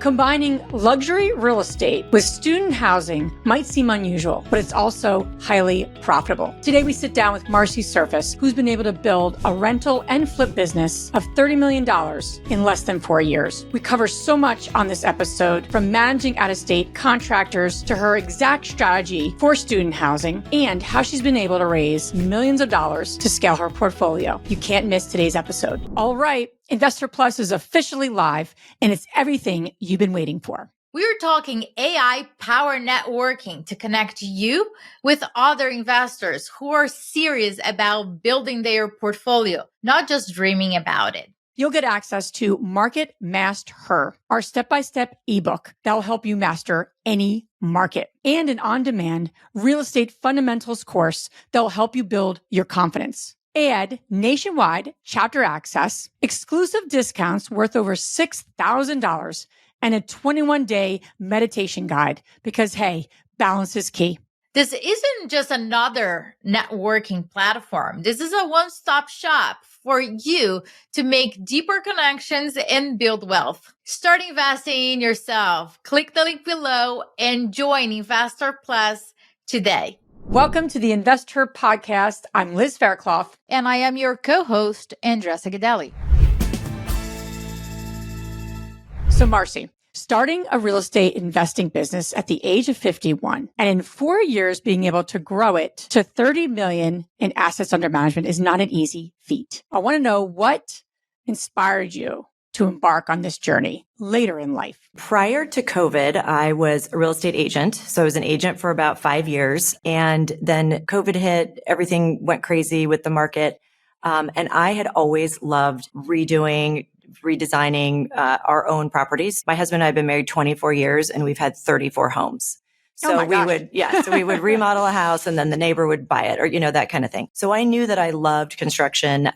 Combining luxury real estate with student housing might seem unusual, but it's also highly profitable. Today, we sit down with Marci Surfas, who's been able to build a rental and flip business of $30 million in less than 4 years. We cover so much on this episode, from managing out-of-state contractors to her exact strategy for student housing and how she's been able to raise millions of dollars to scale her portfolio. You can't miss today's episode. All right. investHER Plus is officially live, and it's everything you've been waiting for. We're talking AI-powered networking to connect you with other investors who are serious about building their portfolio, not just dreaming about it. You'll get access to Market investHER, our step-by-step ebook that will help you master any market, and an on-demand real estate fundamentals course that will help you build your confidence. Add nationwide chapter access, exclusive discounts worth over $6,000, and a 21-day meditation guide because, hey, balance is key. This isn't just another networking platform. This is a one-stop shop for you to make deeper connections and build wealth. Start investing in yourself. Click the link below and join investHER Plus today. Welcome to the investHER podcast. I'm Liz Faircloth. And I am your co-host, Andressa Gadelli. So Marci, starting a real estate investing business at the age of 51 and in 4 years being able to grow it to 30 million in assets under management is not an easy feat. I want to know what inspired you to embark on this journey later in life. Prior to COVID, I was a real estate agent. So I was an agent for about 5 years. And then COVID hit, everything went crazy with the market. And I had always loved redesigning our own properties. My husband and I have been married 24 years and we've had 34 homes. So we would remodel a house and then the neighbor would buy it or, that kind of thing. So I knew that I loved construction.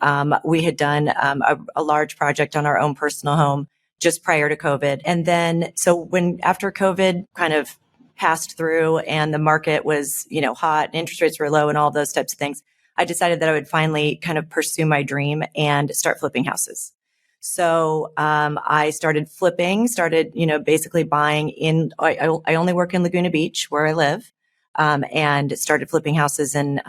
We had done a large project on our own personal home just prior to COVID. And then, so after COVID kind of passed through and the market was, hot and interest rates were low and all those types of things, I decided that I would finally kind of pursue my dream and start flipping houses. So, I started basically buying in, I only work in Laguna Beach where I live, and started flipping houses and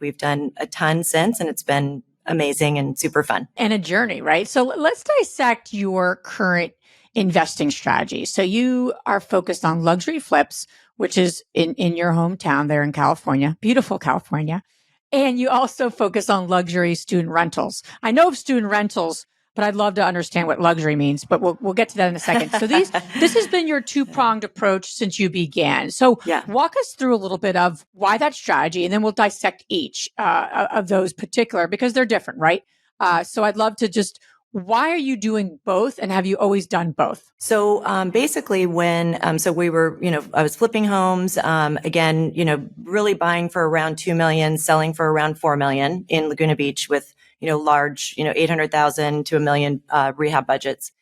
we've done a ton since, and it's been amazing and super fun. And a journey, right? So let's dissect your current investing strategy. So you are focused on luxury flips, which is in your hometown there in California, beautiful California. And you also focus on luxury student rentals. I know of student rentals, but I'd love to understand what luxury means, but we'll get to that in a second. So this has been your two-pronged approach since you began. So walk us through a little bit of why that strategy, and then we'll dissect each of those particular, because they're different, right? So I'd love to just, why are you doing both, and have you always done both? So basically when so we were, I was flipping homes, again, really buying for around 2 million, selling for around 4 million in Laguna Beach with large, 800,000 to $1 million rehab budgets,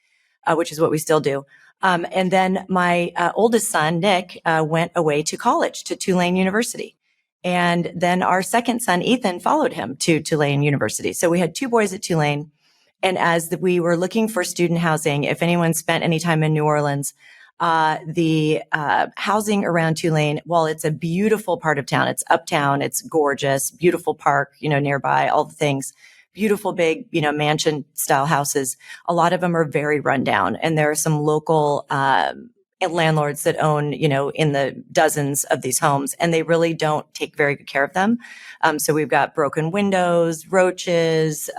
which is what we still do. And then my oldest son, Nick, went away to college to Tulane University. And then our second son, Ethan, followed him to Tulane University. So we had 2 boys at Tulane. And as we were looking for student housing, if anyone spent any time in New Orleans, the housing around Tulane, while it's a beautiful part of town, it's uptown, it's gorgeous, beautiful park, nearby, all the things. Beautiful, big, mansion style houses. A lot of them are very rundown, and there are some local landlords that own, in the dozens of these homes, and they really don't take very good care of them. So we've got broken windows, roaches,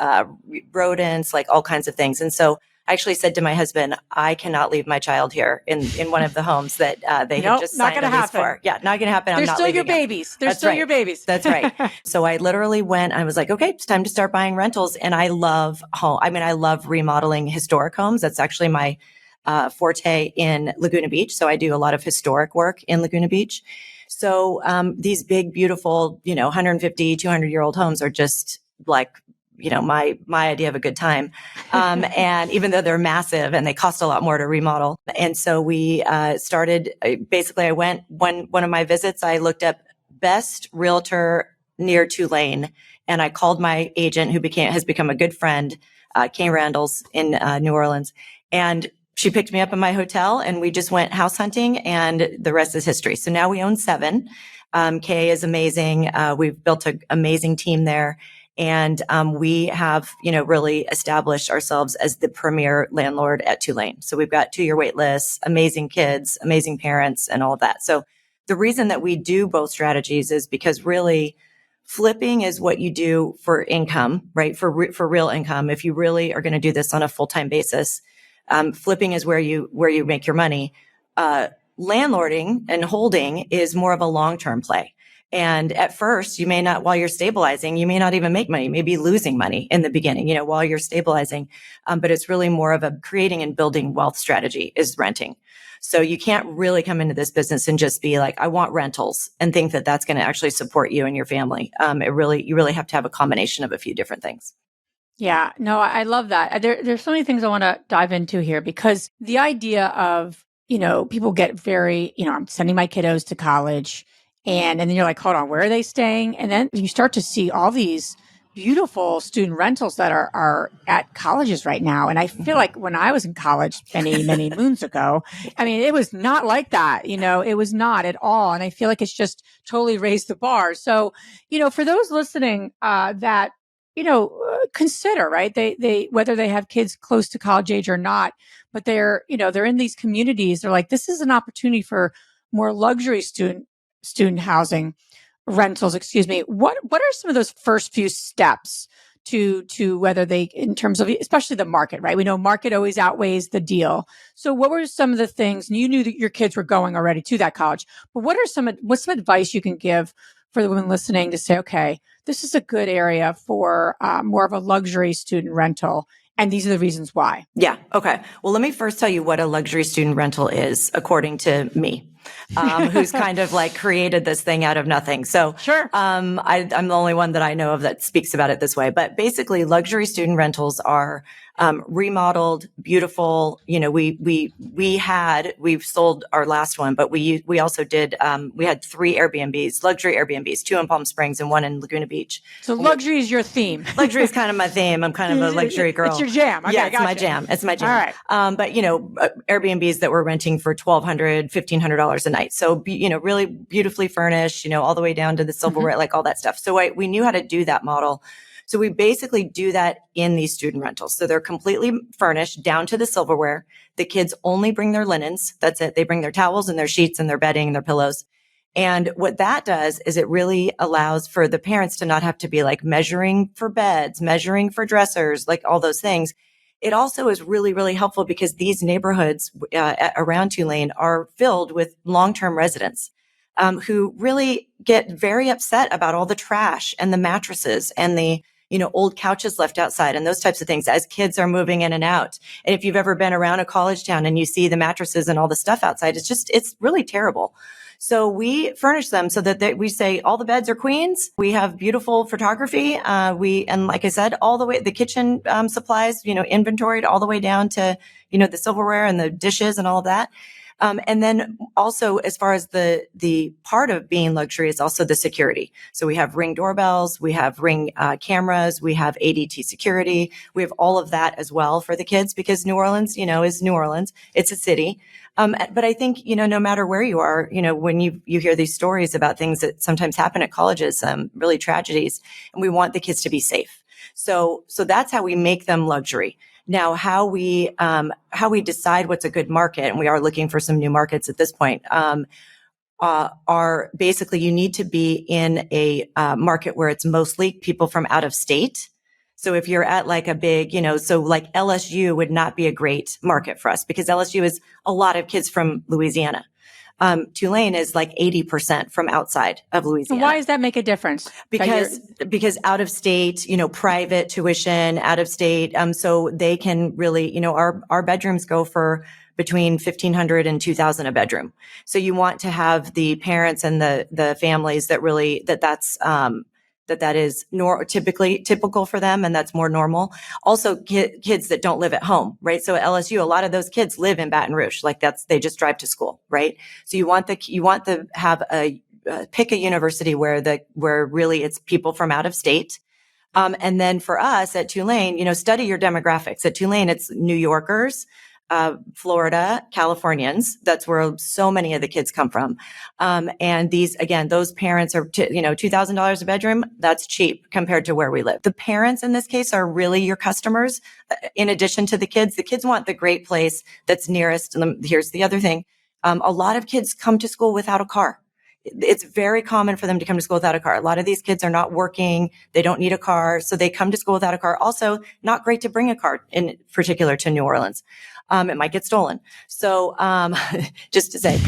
rodents, like all kinds of things. And so I actually said to my husband, I cannot leave my child here in one of the homes that they have just signed a lease for. Yeah, not going to happen. They're still your babies. They're still your babies. That's right. So I literally I was like, okay, it's time to start buying rentals. And I love I love remodeling historic homes. That's actually my forte in Laguna Beach. So I do a lot of historic work in Laguna Beach. So these big, beautiful, 150, 200-year-old homes are just like, my idea of a good time. And even though they're massive and they cost a lot more to remodel. And so we started, basically I went, one of my visits, I looked up best realtor near Tulane, and I called my agent who has become a good friend, Kay Randall's in New Orleans. And she picked me up in my hotel and we just went house hunting, and the rest is history. So now we own 7. Kay is amazing. We've built an amazing team there. And we have, really established ourselves as the premier landlord at Tulane. So we've got 2-year wait lists, amazing kids, amazing parents, and all of that. So the reason that we do both strategies is because really flipping is what you do for income, right? For real income. If you really are going to do this on a full-time basis, flipping is where you make your money. Landlording and holding is more of a long-term play. And at first, you may not, while you're stabilizing, you may not even make money, maybe losing money in the beginning, while you're stabilizing. But it's really more of a creating and building wealth strategy is renting. So you can't really come into this business and just be like, I want rentals and think that that's going to actually support you and your family. You really have to have a combination of a few different things. Yeah, no, I love that. There's so many things I want to dive into here, because the idea of, people get very, I'm sending my kiddos to college. And then you're like, hold on, where are they staying? And then you start to see all these beautiful student rentals that are at colleges right now. And I feel like when I was in college many, many moons ago, I mean, it was not like that. It was not at all. And I feel like it's just totally raised the bar. So, for those listening, that, consider, right? They, whether they have kids close to college age or not, but they're in these communities. They're like, this is an opportunity for more luxury student housing rentals, what are some of those first few steps to whether they, in terms of especially the market, right? We know market always outweighs the deal. So what were some of the things, and you knew that your kids were going already to that college, but what's some advice you can give for the women listening to say, okay, this is a good area for more of a luxury student rental, and these are the reasons why? Yeah. Okay. Well, let me first tell you what a luxury student rental is, according to me, who's kind of like created this thing out of nothing. So sure. I'm the only one that I know of that speaks about it this way. But basically, luxury student rentals are remodeled, beautiful. We've sold our last one, but we also did, we had 3 Airbnbs, luxury Airbnbs, 2 in Palm Springs and 1 in Laguna Beach. So luxury is your theme. Luxury is kind of my theme. I'm kind of a luxury girl. It's your jam. Okay, yeah, it's my jam. It's my jam. All right. But Airbnbs that we're renting for $1,200, $1,500 a night. So, really beautifully furnished, all the way down to the silverware, like all that stuff. So we knew how to do that model. So we basically do that in these student rentals. So they're completely furnished down to the silverware. The kids only bring their linens. That's it. They bring their towels and their sheets and their bedding and their pillows. And what that does is it really allows for the parents to not have to be like measuring for beds, measuring for dressers, like all those things. It also is really, really helpful because these neighborhoods around Tulane are filled with long-term residents who really get very upset about all the trash and the mattresses and the old couches left outside and those types of things as kids are moving in and out. And if you've ever been around a college town and you see the mattresses and all the stuff outside, it's really terrible. So we furnish them so that we say all the beds are queens. We have beautiful photography. And like I said, all the way, the kitchen supplies, inventoried all the way down to, the silverware and the dishes and all of that. And then also, as far as the part of being luxury is also the security. So we have Ring doorbells, we have Ring cameras, we have ADT security. We have all of that as well for the kids because New Orleans, is New Orleans. It's a city. But I think, no matter where you are, when you hear these stories about things that sometimes happen at colleges, really tragedies, and we want the kids to be safe. So that's how we make them luxury. Now, how we decide what's a good market, and we are looking for some new markets at this point, are basically you need to be in a market where it's mostly people from out of state. So if you're at like a big, so like LSU would not be a great market for us because LSU is a lot of kids from Louisiana. Tulane is like 80% from outside of Louisiana. So why does that make a difference? Because out of state, private tuition, out of state. So they can really, our bedrooms go for between $1,500 and $2,000 a bedroom. So you want to have the parents and the families that really, that is typical for them. And that's more normal. Also kids that don't live at home, right? So at LSU, a lot of those kids live in Baton Rouge. Like they just drive to school, right? So you want to have pick a university where really it's people from out of state. And then for us at Tulane, study your demographics. At Tulane, it's New Yorkers, Florida Californians. That's where so many of the kids come from. And these, again, those parents are, $2,000 a bedroom. That's cheap compared to where we live. The parents in this case are really your customers. In addition to the kids want the great place that's nearest. And here's the other thing. A lot of kids come to school without a car. It's very common for them to come to school without a car. A lot of these kids are not working. They don't need a car. So they come to school without a car. Also, not great to bring a car in particular to New Orleans. It might get stolen. So, just to say,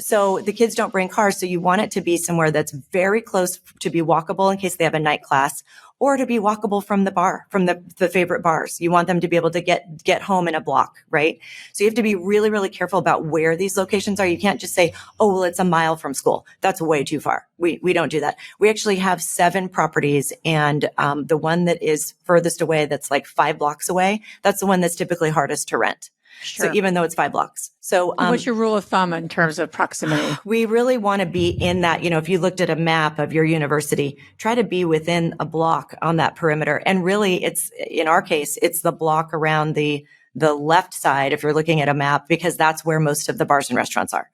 so the kids don't bring cars. So you want it to be somewhere that's very close to be walkable in case they have a night class, or to be walkable from the bar, from the favorite bars. You want them to be able to get home in a block, right? So you have to be really, really careful about where these locations are. You can't just say, oh, well, it's a mile from school. That's way too far. We don't do that. We actually have 7 properties, and the one that is furthest away, that's like 5 blocks away, that's the one that's typically hardest to rent. Sure. So even though it's 5 blocks. So what's your rule of thumb in terms of proximity? We really want to be in that, if you looked at a map of your university, try to be within a block on that perimeter. And really in our case, it's the block around the left side, if you're looking at a map, because that's where most of the bars and restaurants are.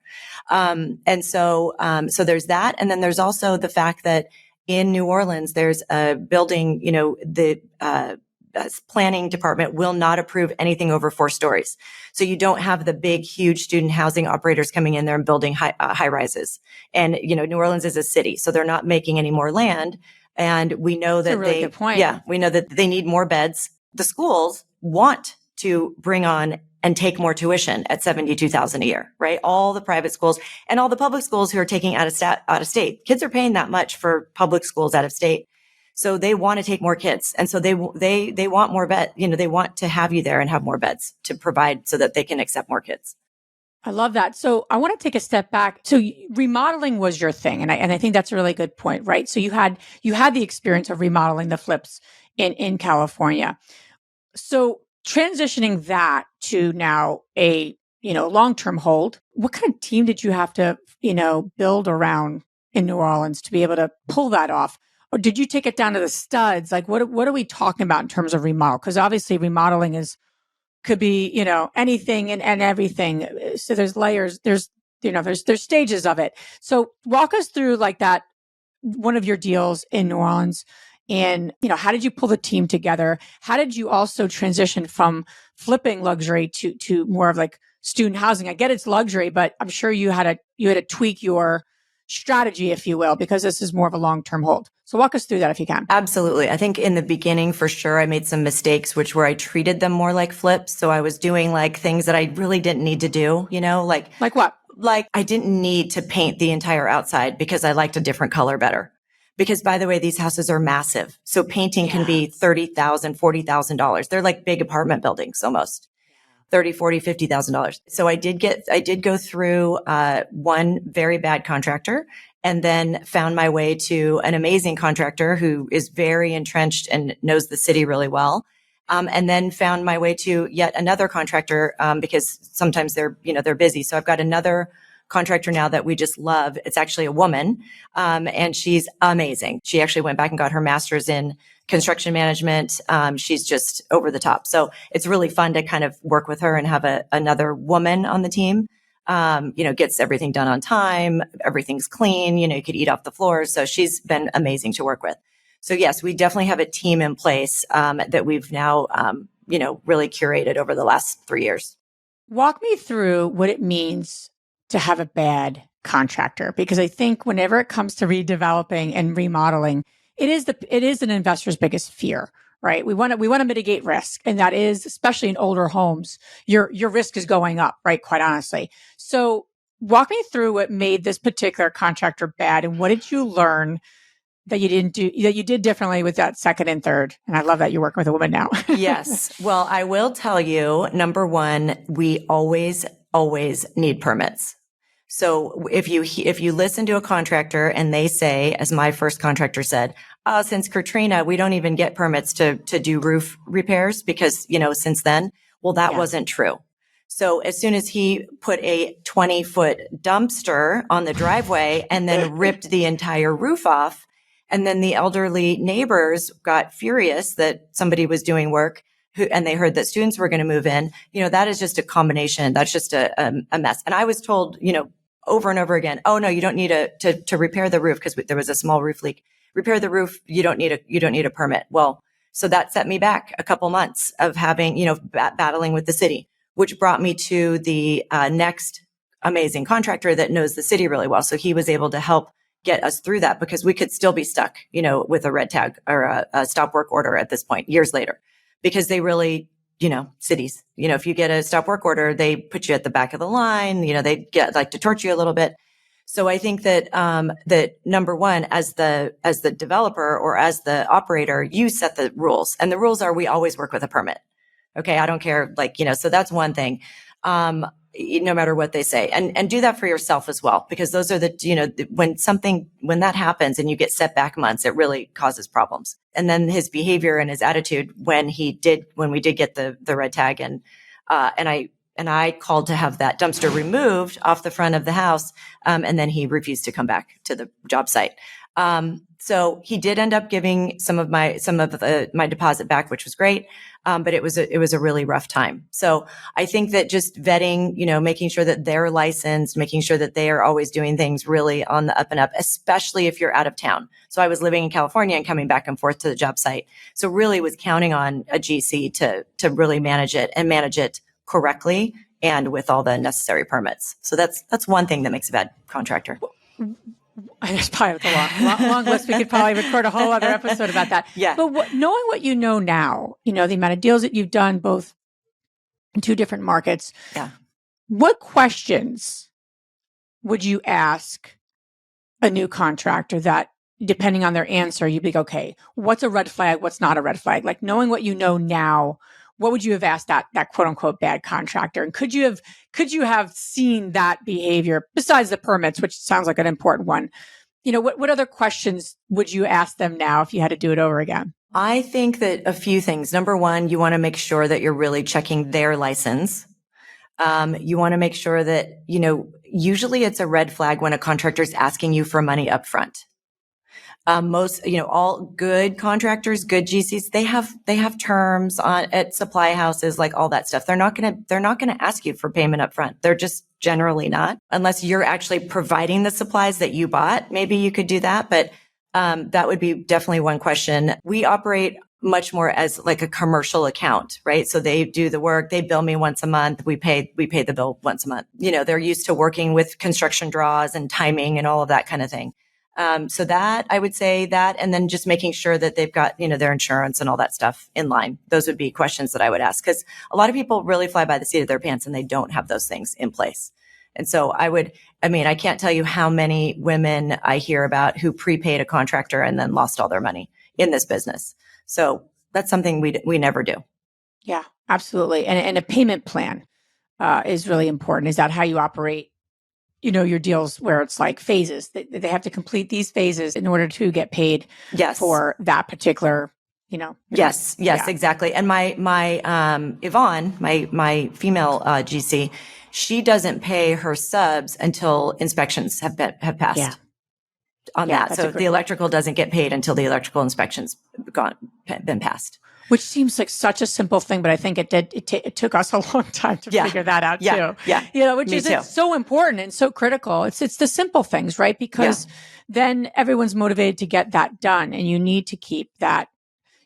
So there's that. And then there's also the fact that in New Orleans, there's a building, the planning department will not approve anything over 4 stories. So you don't have the big, huge student housing operators coming in there and building high rises. And, New Orleans is a city, so they're not making any more land. And we know That's a really good point. we know that they need more beds. The schools want to bring on and take more tuition at $72,000 a year, right? All the private schools and all the public schools who are taking out of state. Kids are paying that much for public schools out of state. So they want to take more kids. And so they want more bed, they want to have you there and have more beds to provide so that they can accept more kids. I love that. So I want to take a step back. So remodeling was your thing. And I think that's a really good point, right? So you had the experience of remodeling the flips in California. So transitioning that to now a, long-term hold, what kind of team did you have to, build around in New Orleans to be able to pull that off? Or did you take it down to the studs? Like, what are we talking about in terms of remodel? Because obviously remodeling could be, anything and everything. So there's layers, there's stages of it. So walk us through like that, one of your deals in New Orleans, and, how did you pull the team together? How did you also transition from flipping luxury to more of like student housing? I get it's luxury, but I'm sure you had to tweak your strategy, if you will, because this is more of a long-term hold. So walk us through that if you can. Absolutely. I think in the beginning, for sure, I made some mistakes, which were I treated them more like flips. So I was doing like things that I really didn't need to do, like what? Like I didn't need to paint the entire outside because I liked a different color better. Because by the way, these houses are massive. So painting can be $30,000, $40,000. They're like big apartment buildings almost. $30,000, $40,000, $50,000. So I did go through, one very bad contractor and then found my way to an amazing contractor who is very entrenched and knows the city really well. And then found my way to yet another contractor, because sometimes they're busy. So I've got another contractor now that we just love. It's actually a woman. And she's amazing. She actually went back and got her master's in construction management. She's just over the top. So it's really fun to kind of work with her and have another woman on the team. Gets everything done on time. Everything's clean. You could eat off the floors. So she's been amazing to work with. So yes, we definitely have a team in place, that we've now, really curated over the last 3 years. Walk me through what it means to have a bad contractor, because I think whenever it comes to redeveloping and remodeling, it is an investor's biggest fear, right? We want to mitigate risk. And that is, especially in older homes, your risk is going up, right? Quite honestly. So walk me through what made this particular contractor bad, and what did you learn that you did differently with that second and third? And I love that you're working with a woman now. Yes. Well, I will tell you, number one, we always need permits. So if you listen to a contractor and they say, as my first contractor said, since Katrina, we don't even get permits to do roof repairs because, since then, well, that wasn't true. So as soon as he put a 20-foot dumpster on the driveway and then ripped the entire roof off, and then the elderly neighbors got furious that somebody was doing work, and they heard that students were going to move in, that is just a combination. That's just a mess. And I was told, over and over again, oh no, you don't need to repair the roof because there was a small roof leak. Repair the roof. You don't need a permit. Well, so that set me back a couple months of having, battling with the city, which brought me to the next amazing contractor that knows the city really well. So he was able to help get us through that because we could still be stuck, with a red tag or a stop work order at this point, years later, because they really, cities, if you get a stop work order, they put you at the back of the line, they like to torture you a little bit. So I think that, that number one, as the developer or as the operator, you set the rules, and the rules are we always work with a permit. Okay. I don't care. So that's one thing. No matter what they say, and do that for yourself as well, because those are when that happens and you get set back months, it really causes problems. And then his behavior and his attitude when we did get the red tag and I called to have that dumpster removed off the front of the house. And then he refused to come back to the job site. So he did end up giving some of my deposit back, which was great. But it was a really rough time. So I think that just vetting, making sure that they're licensed, making sure that they are always doing things really on the up and up, especially if you're out of town. So I was living in California and coming back and forth to the job site. So really was counting on a GC to really manage it correctly and with all the necessary permits. So that's one thing that makes a bad contractor. It's probably a long list. We could probably record a whole other episode about that. Yeah. But knowing what you know now, the amount of deals that you've done both in two different markets. Yeah. What questions would you ask a new contractor that, depending on their answer, you'd be like, okay, what's a red flag? What's not a red flag? Like knowing what you know now, what would you have asked that quote unquote bad contractor? And could you have seen that behavior besides the permits, which sounds like an important one? What other questions would you ask them now if you had to do it over again? I think that a few things. Number one, you want to make sure that you're really checking their license. You want to make sure that, usually it's a red flag when a contractor is asking you for money up front. Most, all good contractors, good GCs, they have terms at supply houses, like all that stuff. They're not going to ask you for payment up front. They're just generally not, unless you're actually providing the supplies that you bought. Maybe you could do that, but, that would be definitely one question. We operate much more as like a commercial account, right? So they do the work, they bill me once a month. We pay the bill once a month. They're used to working with construction draws and timing and all of that kind of thing. So that, I would say that, and then just making sure that they've got, their insurance and all that stuff in line. Those would be questions that I would ask, because a lot of people really fly by the seat of their pants and they don't have those things in place. And so I can't tell you how many women I hear about who prepaid a contractor and then lost all their money in this business. So that's something we never do. Yeah, absolutely. And a payment plan, is really important. Is that how you operate? Your deals where it's like phases. They have to complete these phases in order to get paid for that particular, Yes, yeah. Exactly. And my Yvonne, my female GC, she doesn't pay her subs until inspections have passed on that. So the electrical doesn't get paid until the electrical inspections been passed. Which seems like such a simple thing, but I think it took us a long time to figure that out too. Yeah. Which is it's so important and so critical. It's the simple things, right? Because then everyone's motivated to get that done, and you need to keep that.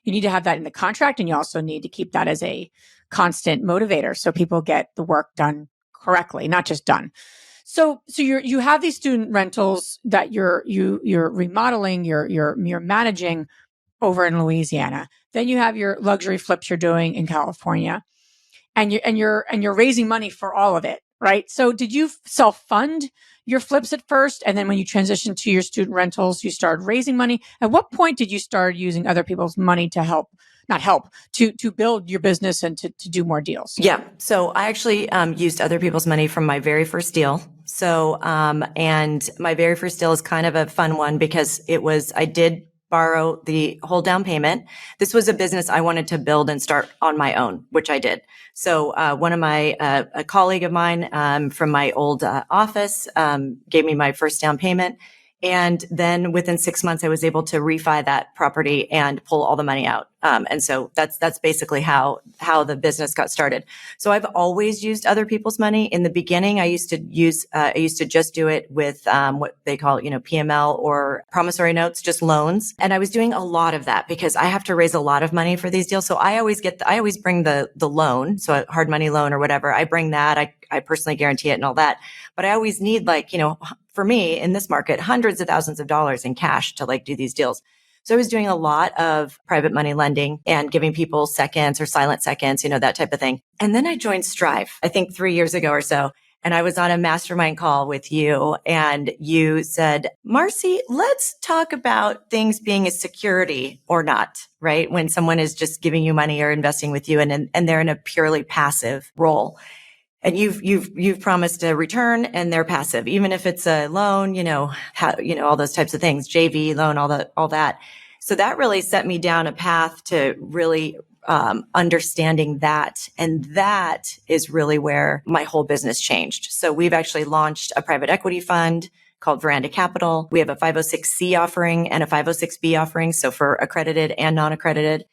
You need to have that in the contract, and you also need to keep that as a constant motivator so people get the work done correctly, not just done. So you have these student rentals that you're remodeling, you're managing over in Louisiana. Then you have your luxury flips you're doing in California, and you're raising money for all of it, right? So did you self-fund your flips at first, and then when you transitioned to your student rentals, you started raising money? At what point did you start using other people's money to to build your business and to do more deals? Yeah. So I actually used other people's money from my very first deal. So and my very first deal is kind of a fun one because I did borrow the whole down payment. This was a business I wanted to build and start on my own, which I did. So one of a colleague of mine from my old office gave me my first down payment, And then within 6 months, I was able to refi that property and pull all the money out. And so that's basically how the business got started. So I've always used other people's money. In the beginning, I used to just do it with, what they call, PML or promissory notes, just loans. And I was doing a lot of that because I have to raise a lot of money for these deals. So I always bring the loan. So a hard money loan or whatever. I bring that. I personally guarantee it and all that. But I always need for me in this market, hundreds of thousands of dollars in cash to do these deals. So I was doing a lot of private money lending and giving people seconds or silent seconds, that type of thing. And then I joined Strive, I think 3 years ago or so. And I was on a mastermind call with you and you said, Marci, let's talk about things being a security or not, right? When someone is just giving you money or investing with you and they're in a purely passive role. And you've promised a return and they're passive, even if it's a loan, all those types of things, JV loan, all that. So that really set me down a path to really, understanding that. And that is really where my whole business changed. So we've actually launched a private equity fund called Veranda Capital. We have a 506C offering and a 506B offering. So for accredited and non-accredited.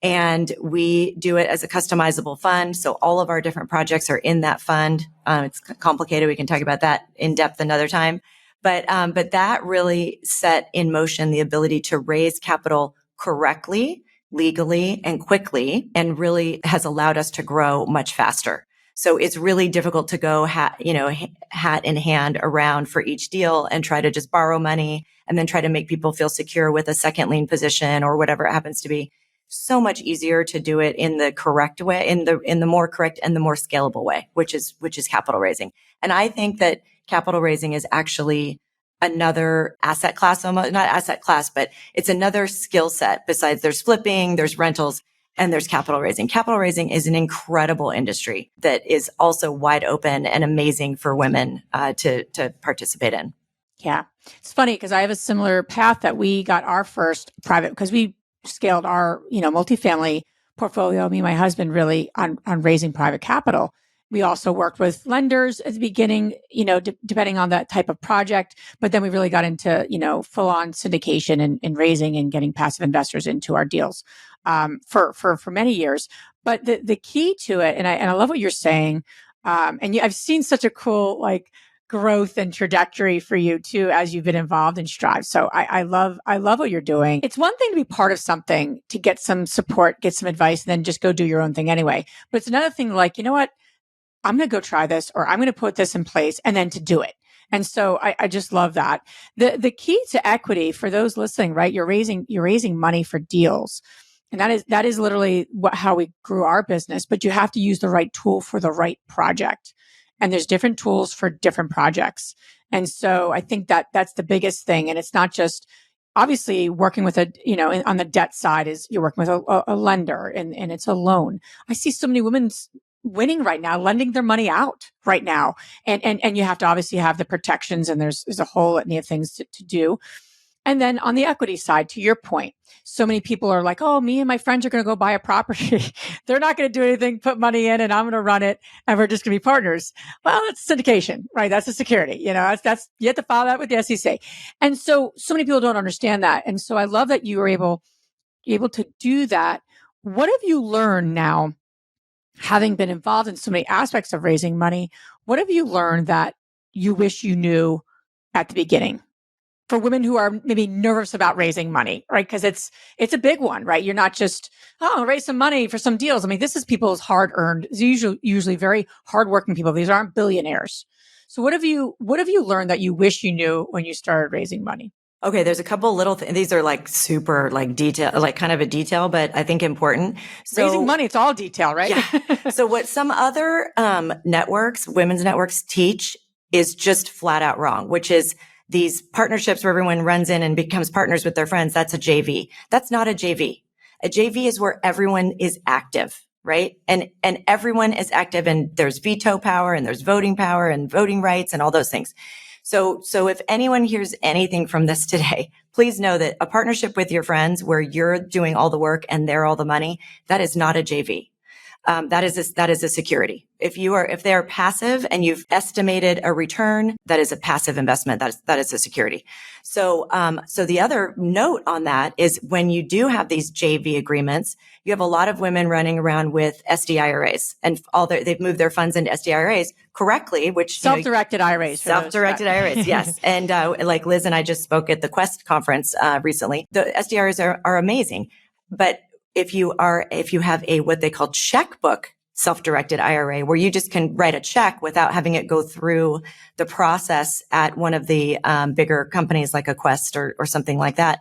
And we do it as a customizable fund. So all of our different projects are in that fund. It's complicated. We can talk about that in depth another time. But that really set in motion the ability to raise capital correctly, legally, and quickly, and really has allowed us to grow much faster. So it's really difficult to go hat in hand around for each deal and try to just borrow money and then try to make people feel secure with a second lien position or whatever it happens to be. So much easier to do it in the correct way, in the more correct and the more scalable way, which is capital raising. And I think that capital raising is actually another asset class, almost not asset class, but it's another skill set besides there's flipping, there's rentals, and there's capital raising. Capital raising is an incredible industry that is also wide open and amazing for women to participate in. Yeah. It's funny because I have a similar path that we got our first private, because we scaled our, multifamily portfolio, me and my husband, really on raising private capital. We also worked with lenders at the beginning, depending on that type of project. But then we really got into, full on syndication and raising and getting passive investors into our deals, for many years. But the key to it, and I love what you're saying. I've seen such a cool, growth and trajectory for you too, as you've been involved in Strive. So I love what you're doing. It's one thing to be part of something, to get some support, get some advice, and then just go do your own thing anyway. But it's another thing you know what? I'm going to go try this, or I'm going to put this in place, and then to do it. And so I just love that. The key to equity for those listening, right? You're raising money for deals. And that is literally how we grew our business, but you have to use the right tool for the right project. And there's different tools for different projects. And so I think that's the biggest thing. And it's not just obviously working with on the debt side is you're working with a lender and it's a loan. I see so many women winning right now, lending their money out right now. And you have to obviously have the protections, and there's a whole litany of things to do. And then on the equity side, to your point, so many people are like, oh, me and my friends are going to go buy a property. They're not going to do anything, put money in, and I'm going to run it, and we're just going to be partners. Well, that's syndication, right? That's a security. That's you have to file that with the SEC. And so many people don't understand that. And so I love that you were able to do that. What have you learned now, having been involved in so many aspects of raising money? What have you learned that you wish you knew at the beginning? For women who are maybe nervous about raising money, right? Because it's a big one, right? You're not just, raise some money for some deals. I mean, this is people's hard-earned, usually very hardworking people. These aren't billionaires. So what have you learned that you wish you knew when you started raising money? Okay, there's a couple little things. These are super detail, kind of a detail, but I think important. So, raising money, it's all detail, right? Yeah. So what some other women's networks teach is just flat out wrong, which is these partnerships where everyone runs in and becomes partners with their friends. That's a JV. That's not a JV. A JV is where everyone is active, right? And everyone is active, and there's veto power and there's voting power and voting rights and all those things. So if anyone hears anything from this today, please know that a partnership with your friends where you're doing all the work and they're all the money, that is not a JV. that is a security. If they are passive and you've estimated a return, that is a passive investment. That is a security. So the other note on that is when you do have these JV agreements, you have a lot of women running around with SDIRAs and they've moved their funds into SDIRAs correctly, which self-directed IRAs. Self-directed IRAs, yes. And like Liz and I just spoke at the Quest conference recently. The SDIRAs are amazing, but if you have a what they call checkbook self-directed IRA, where you just can write a check without having it go through the process at one of the bigger companies like a Quest or something like that,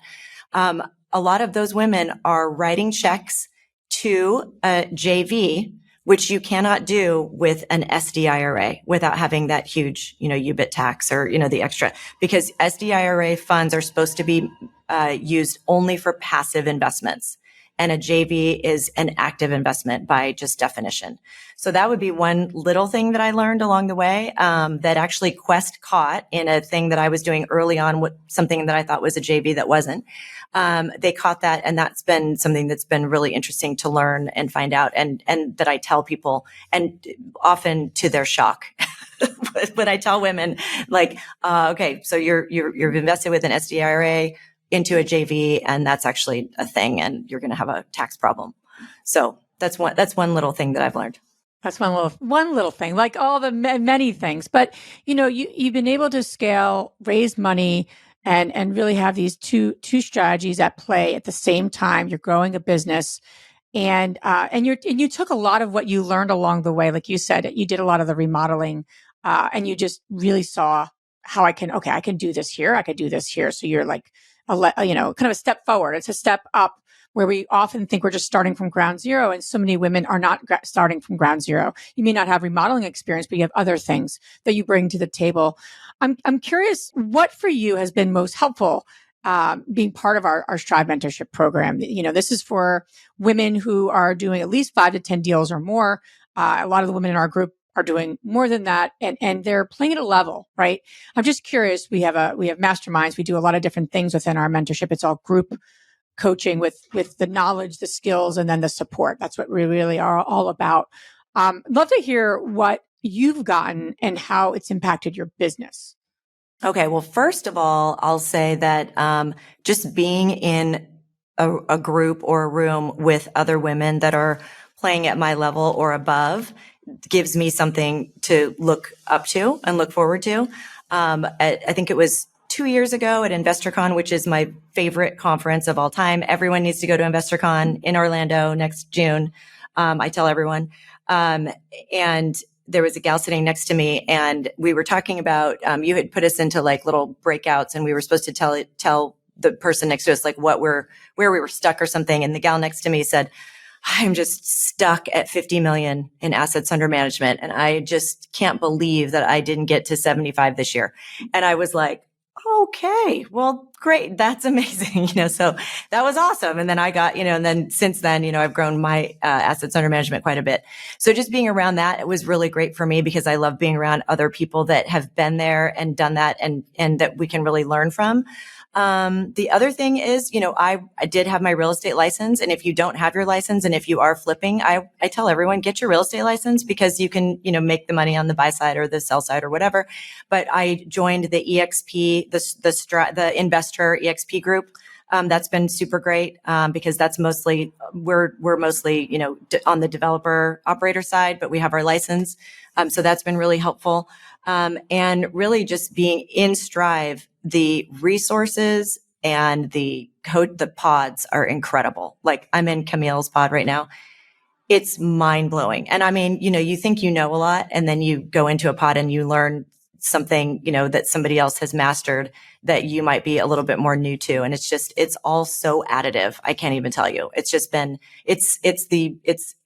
a lot of those women are writing checks to a JV, which you cannot do with an SDIRA without having that huge, UBIT tax or, the extra, because SDIRA funds are supposed to be used only for passive investments. And a JV is an active investment by just definition. So that would be one little thing that I learned along the way, that actually Quest caught in a thing that I was doing early on with something that I thought was a JV that wasn't. They caught that, and that's been something that's been really interesting to learn and find out, and that I tell people, and often to their shock. But I tell women like, okay, so you're invested with an SDIRA into a JV, and that's actually a thing, and you're going to have a tax problem. So that's one little thing that I've learned. That's one little thing, like all the many things. But you've been able to scale, raise money, and really have these two strategies at play at the same time. You're growing a business, and you took a lot of what you learned along the way. Like you said, you did a lot of the remodeling, and you just really saw how I can do this here. I could do this here. So you're like, kind of a step forward. It's a step up, where we often think we're just starting from ground zero. And so many women are not starting from ground zero. You may not have remodeling experience, but you have other things that you bring to the table. I'm curious, what for you has been most helpful, being part of our Strive mentorship program? This is for women who are doing at least 5 to 10 deals or more. A lot of the women in our group are doing more than that, and they're playing at a level, right? I'm just curious. We have masterminds. We do a lot of different things within our mentorship. It's all group coaching with the knowledge, the skills, and then the support. That's what we really are all about. Love to hear what you've gotten and how it's impacted your business. Okay. Well, first of all, I'll say that just being in a group or a room with other women that are playing at my level or above gives me something to look up to and look forward to. I think it was 2 years ago at InvestHERCon, which is my favorite conference of all time. Everyone needs to go to InvestHERCon in Orlando next June. I tell everyone. And there was a gal sitting next to me, and we were talking about, you had put us into like little breakouts, and we were supposed to tell the person next to us like where we were stuck or something. And the gal next to me said, I'm just stuck at 50 million in assets under management. And I just can't believe that I didn't get to 75 this year. And I was like, okay, well, great. That's amazing. So that was awesome. And then I got, and then since then, I've grown my assets under management quite a bit. So just being around that, it was really great for me because I love being around other people that have been there and done that and that we can really learn from. The other thing is, I did have my real estate license. And if you don't have your license and if you are flipping, I tell everyone, get your real estate license because you can, make the money on the buy side or the sell side or whatever. But I joined the EXP, the investHER EXP group. That's been super great, because that's mostly, we're mostly, on the developer operator side, but we have our license. So that's been really helpful. And really just being in Strive, the resources and the pods are incredible. Like I'm in Camille's pod right now. It's mind blowing. And I mean, you think a lot and then you go into a pod and you learn something, that somebody else has mastered that you might be a little bit more new to. And it's all so additive. I can't even tell you. It's just been, it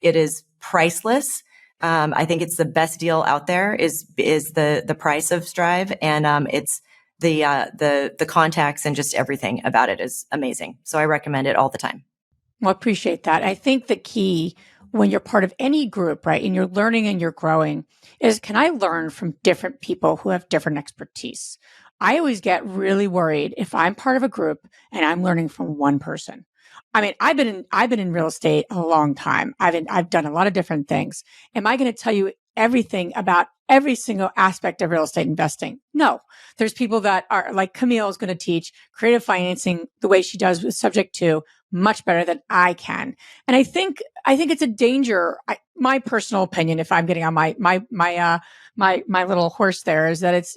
is priceless. I think it's the best deal out there is the price of Strive. And, it's the contacts and just everything about it is amazing. So I recommend it all the time. Well, I appreciate that. I think the key when you're part of any group, right, and you're learning and you're growing is, can I learn from different people who have different expertise? I always get really worried if I'm part of a group and I'm learning from one person. I mean, I've been in real estate a long time. I've done a lot of different things. Am I going to tell you everything about every single aspect of real estate investing? No. There's people that are like Camille is going to teach creative financing the way she does with subject to much better than I can. And I think it's a danger. My personal opinion, if I'm getting on my little horse there, is that it's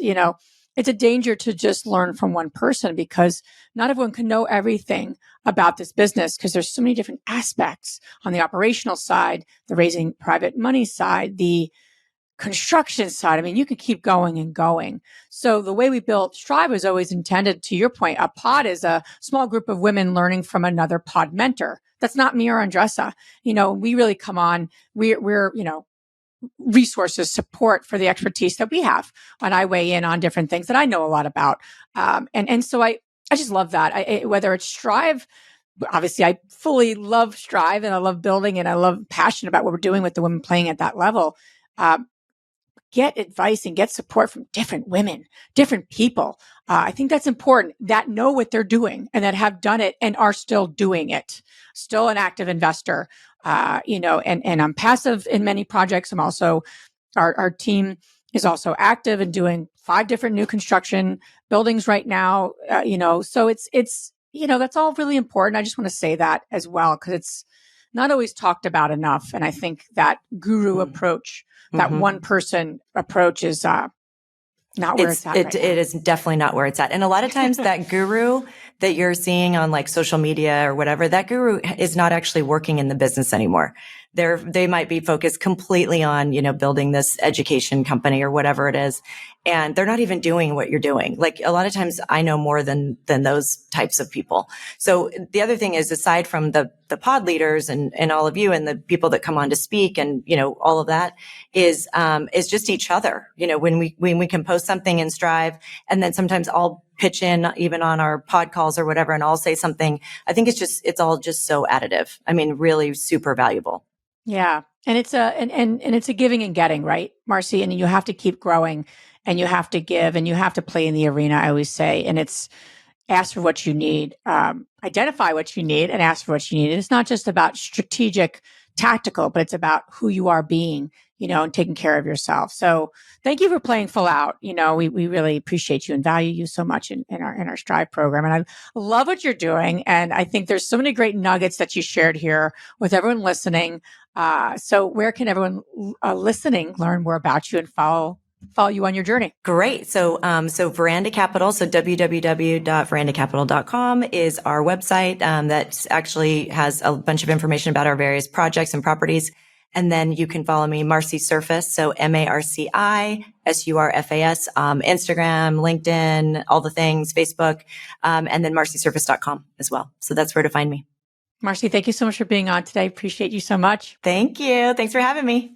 a danger to just learn from one person, because not everyone can know everything about this business, because there's so many different aspects on the operational side, the raising private money side, the construction side. I mean, you could keep going and going. So the way we built Strive was always intended, to your point, a pod is a small group of women learning from another pod mentor. That's not me or Andressa. We really come on, we're resources, support for the expertise that we have. And I weigh in on different things that I know a lot about. And so I just love that. Whether it's Strive, obviously I fully love Strive and I love building and I love passionate about what we're doing with the women playing at that level. Get advice and get support from different women, different people. I think that's important, that know what they're doing and that have done it and are still doing it. Still an active investor, and I'm passive in many projects. I'm also, our team is also active in doing 5 different new construction buildings right now. So it's, that's all really important. I just want to say that as well, because it's not always talked about enough. And I think that guru approach, that one person approach is not where it's at right now. It is definitely not where it's at. And a lot of times that guru that you're seeing on like social media or whatever, that guru is not actually working in the business anymore. They might be focused completely on, building this education company or whatever it is. And they're not even doing what you're doing. Like a lot of times I know more than those types of people. So the other thing is, aside from the pod leaders and all of you and the people that come on to speak and, all of that is just each other. When we can post something in Strive, and then sometimes I'll pitch in even on our pod calls or whatever, and I'll say something. I think it's all just so additive. I mean, really super valuable. Yeah. And it's a giving and getting, right, Marci? And you have to keep growing and you have to give and you have to play in the arena, I always say. And it's ask for what you need, identify what you need and ask for what you need. And it's not just about strategic, tactical, but it's about who you are being, and taking care of yourself. So thank you for playing full out. We really appreciate you and value you so much in our Strive program. And I love what you're doing. And I think there's so many great nuggets that you shared here with everyone listening. So where can everyone listening learn more about you and follow you on your journey? Great. So Veranda Capital, so www.verandacapital.com is our website, that actually has a bunch of information about our various projects and properties. And then you can follow me, Marci Surfas. So MarciSurfas, Instagram, LinkedIn, all the things, Facebook, and then marcisurfas.com as well. So that's where to find me. Marci, thank you so much for being on today. Appreciate you so much. Thank you. Thanks for having me.